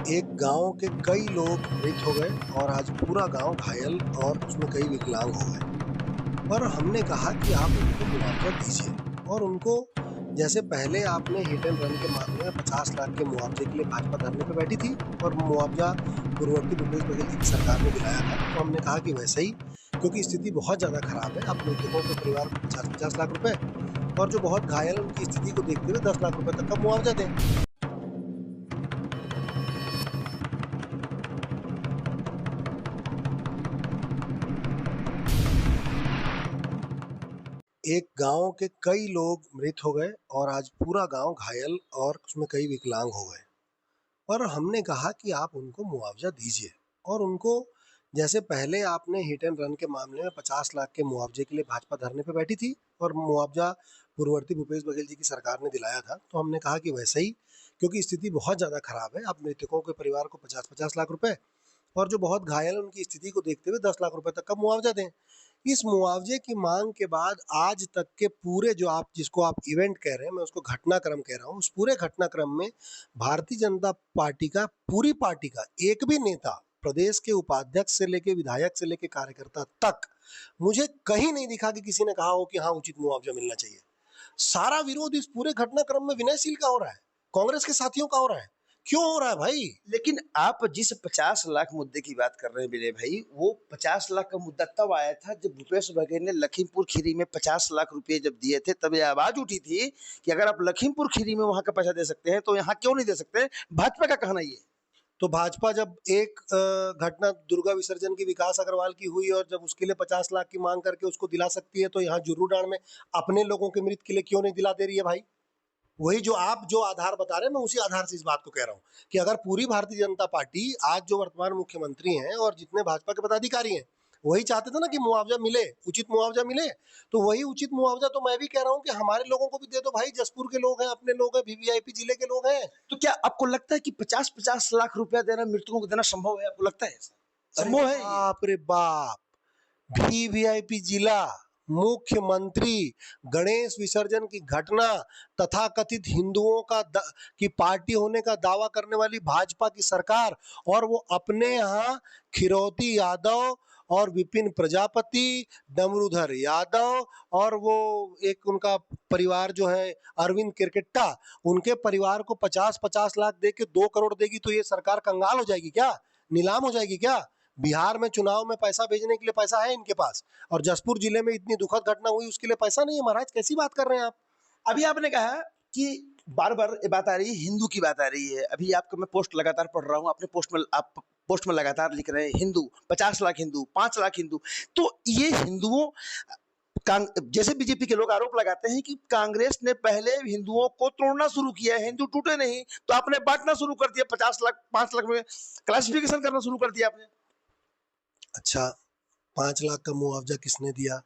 एक गांव के कई लोग मृत हो गए और आज पूरा गांव घायल और उसमें कई विकलांग हो गए। पर हमने कहा कि आप उनको मुआवजा दीजिए और उनको जैसे पहले आपने हिट एंड रन के मामले में 50 लाख के मुआवजे के लिए भाजपा धरने पे बैठी थी और मुआवजा पूर्ववर्ती भूपेश बघेल जी की सरकार ने दिलाया था, तो हमने कहा कि वैसे ही, क्योंकि स्थिति बहुत ज्यादा खराब है, आप मृतकों के परिवार को 50-50 लाख रुपए और जो बहुत घायल है उनकी स्थिति को देखते हुए 10 लाख रुपए तक का मुआवजा दें। एक गांव के कई लोग मृत हो गए और आज पूरा गांव घायल और उसमें कई विकलांग हो गए। पर हमने कहा कि आप उनको मुआवजा दीजिए और उनको जैसे पहले आपने हिट एंड रन के मामले में 50 लाख के मुआवजे के लिए भाजपा धरने पे बैठी थी और मुआवजा पूर्ववर्ती भूपेश बघेल जी की सरकार ने दिलाया था, तो हमने कहा कि वैसे ही, क्योंकि स्थिति बहुत ज़्यादा खराब है, आप मृतकों के परिवार को 50-50 लाख रुपए और जो बहुत घायल है उनकी स्थिति को देखते हुए 10 लाख रुपए तक का मुआवजा दें। इस मुआवजे की मांग के बाद आज तक के पूरे जो आप जिसको आप इवेंट कह रहे हैं, मैं उसको घटनाक्रम कह रहा हूँ, उस पूरे घटनाक्रम में भारतीय जनता पार्टी का, पूरी पार्टी का एक भी नेता, प्रदेश के उपाध्यक्ष से लेके विधायक से लेके कार्यकर्ता तक, मुझे कहीं नहीं दिखा कि किसी ने कहा हो कि हाँ उचित मुआवजा मिलना चाहिए। सारा विरोध इस पूरे घटनाक्रम में विनयशील का हो रहा है, कांग्रेस के साथियों का हो रहा है। क्यों हो रहा है भाई? लेकिन आप जिस 50 लाख मुद्दे की बात कर रहे हैं विनय भाई, वो 50 लाख का मुद्दा तब आया था जब भूपेश बघेल ने लखीमपुर खीरी में 50 लाख रुपए जब दिए थे, तब ये आवाज उठी थी कि अगर आप लखीमपुर खीरी में वहां का पैसा दे सकते हैं तो यहाँ क्यों नहीं दे सकते। भाजपा का कहना ये। तो भाजपा जब एक घटना दुर्गा विसर्जन की विकास अग्रवाल की हुई और जब उसके लिए 50 लाख की मांग करके उसको दिला सकती है, तो यहाँ जुर्रूडांड में अपने लोगों के मृत के लिए क्यों नहीं दिला दे रही है भाई? वही जो आप जो आधार बता रहे हैं, मैं उसी आधार से इस बात को कह रहा हूँ कि अगर पूरी भारतीय जनता पार्टी, आज जो वर्तमान मुख्यमंत्री हैं और जितने भाजपा के पदाधिकारी हैं, वही चाहते थे ना कि मुआवजा मिले, उचित मुआवजा मिले, तो वही उचित मुआवजा तो मैं भी कह रहा हूँ कि हमारे लोगों को भी दे दो भाई। जसपुर के लोग हैं, अपने लोग हैं, वीवीआईपी जिले के लोग हैं। तो क्या आपको लगता है कि 50-50 लाख रुपया देना मृतकों को देना संभव है? आपको लगता है ऐसा अरे संभव है ये? बाप रे बाप, वीवीआईपी जिला, मुख्यमंत्री, गणेश विसर्जन की घटना, तथाकथित हिंदुओं की पार्टी होने का दावा करने वाली भाजपा की सरकार, और वो अपने यहाँ खिरौती यादव और विपिन प्रजापति, डमरूधर यादव और वो एक उनका परिवार जो है अरविंद किरकिट्टा, उनके परिवार को 50-50 लाख दे के 2 करोड़ देगी, तो ये सरकार कंगाल हो जाएगी क्या? नीलाम हो जाएगी क्या? बिहार में चुनाव में पैसा भेजने के लिए पैसा है इनके पास, और जसपुर जिले में इतनी दुखद घटना हुई उसके लिए पैसा नहीं है महाराज। कैसी बात कर रहे हैं आप? अभी आपने कहा कि बार बार ये बात आ रही है, हिंदू की बात आ रही है। अभी आपका मैं पोस्ट लगातार पढ़ रहा हूँ, अपने पोस्ट में लगातार लिख रहे हैं हिंदू 50 लाख हिंदू 5 लाख हिंदू। तो ये हिंदुओं जैसे बीजेपी के लोग आरोप लगाते हैं कि कांग्रेस ने पहले हिंदुओं को तोड़ना शुरू किया, हिंदू टूटे नहीं, तो आपने बांटना शुरू कर दिया। 50 लाख 5 लाख में क्लासिफिकेशन करना शुरू कर दिया आपने। अच्छा, 5 लाख का मुआवजा किसने दिया?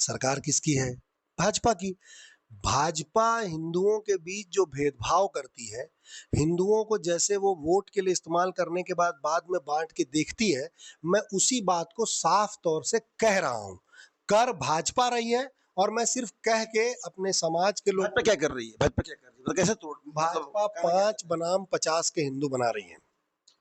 सरकार किसकी है? भाजपा की। भाजपा हिंदुओं के बीच जो भेदभाव करती है, हिंदुओं को जैसे वो वोट के लिए इस्तेमाल करने के बाद में बांट के देखती है, मैं उसी बात को साफ तौर से कह रहा हूं। कर भाजपा रही है और मैं सिर्फ कह के अपने समाज के लोग। भाजपा क्या कर रही है? भाजपा क्या कर रही है? मतलब कैसे तोड़, भाजपा 5 बनाम 50 के हिंदू बना रही है।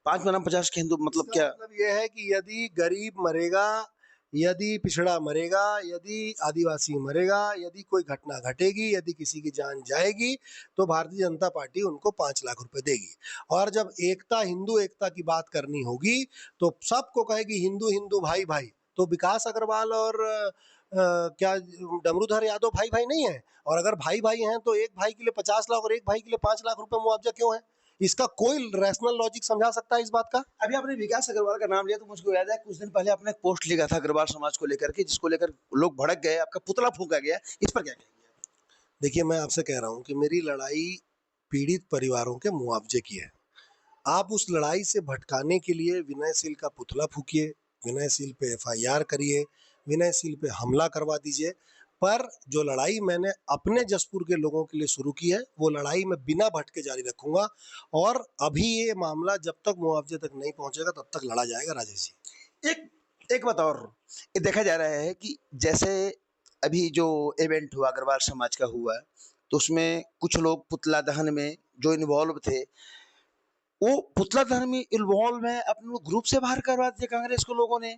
5 बनाम 50 के हिंदू मतलब क्या? मतलब यह है कि यदि गरीब मरेगा, यदि पिछड़ा मरेगा, यदि आदिवासी मरेगा, यदि कोई घटना घटेगी, यदि किसी की जान जाएगी, तो भारतीय जनता पार्टी उनको 5 लाख रुपए देगी। और जब एकता, हिंदू एकता की बात करनी होगी, तो सबको कहेगी हिंदू हिंदू भाई भाई। तो विकास अग्रवाल और क्या डमरूधर यादव भाई भाई नहीं है? और अगर भाई भाई हैं तो एक भाई के लिए 50 लाख और एक भाई के लिए 5 लाख रुपए मुआवजा क्यों है? इसका कोई रैशनल लॉजिक समझा सकता है इस बात का? अभी आपने विकास अग्रवाल का नाम लिया तो मुझको याद है कुछ दिन पहले आपने एक पोस्ट लिखा था अग्रवाल समाज को लेकर के, जिसको लेकर लोग भड़क गए, आपका पुतला फूंका गया। इस पर क्या कहेंगे? देखिए, मैं आपसे कह रहा हूं कि मेरी लड़ाई पीड़ित परिवारों के मुआवजे की है। आप उस लड़ाई से भटकाने के लिए विनयशील का पुतला फूकिए, विनयशील पे एफआईआर करिए, विनयशील पे हमला करवा दीजिए, पर जो लड़ाई मैंने अपने जसपुर के लोगों के लिए शुरू की है, वो लड़ाई मैं बिना भटके जारी रखूंगा। और अभी ये मामला जब तक मुआवजे तक नहीं पहुंचेगा तब तक लड़ा जाएगा राजेश जी। एक एक बात और, ये देखा जा रहा है कि जैसे अभी जो इवेंट हुआ अग्रवाल समाज का हुआ, तो उसमें कुछ लोग पुतला दहन में जो इन्वॉल्व थे, वो पुतला दहन में इन्वॉल्व है, अपने ग्रुप से बाहर करवा दिया कांग्रेस को लोगों ने।